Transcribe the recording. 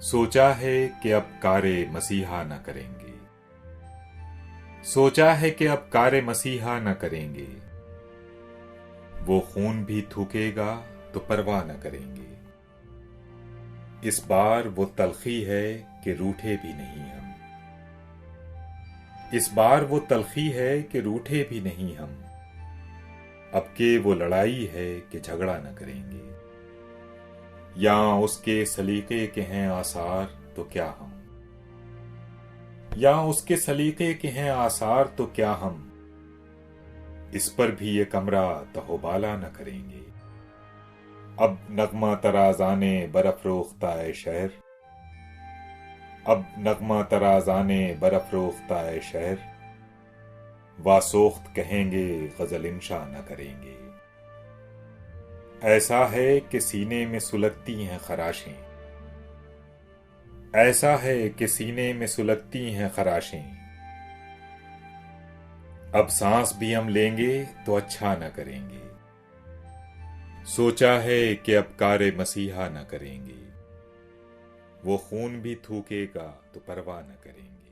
सोचा है कि अब कारे मसीहा न करेंगे। सोचा है कि अब कारे मसीहा न करेंगे। वो खून भी थूकेगा तो परवाह न करेंगे। इस बार वो तलखी है कि रूठे भी नहीं हम। इस बार वो तलखी है कि रूठे भी नहीं हम। अब के वो लड़ाई है कि झगड़ा न करेंगे। या उसके सलीके के हैं आसार तो क्या हम। या उसके सलीके के हैं आसार तो क्या हम। इस पर भी ये कमरा तहोबाला न करेंगे। अब नगमा तराजाने बरफरोख्ता ए शहर। अब नगमा तराजाने बरफरोख्ता ए शहर। वासोख्त कहेंगे गजल इंशा न करेंगे। ऐसा है कि सीने में सुलगती हैं खराशें। ऐसा है कि सीने में सुलगती हैं खराशें। अब सांस भी हम लेंगे तो अच्छा न करेंगे। सोचा है कि अब कारे मसीहा न करेंगे। वो खून भी थूकेगा तो परवाह न करेंगे।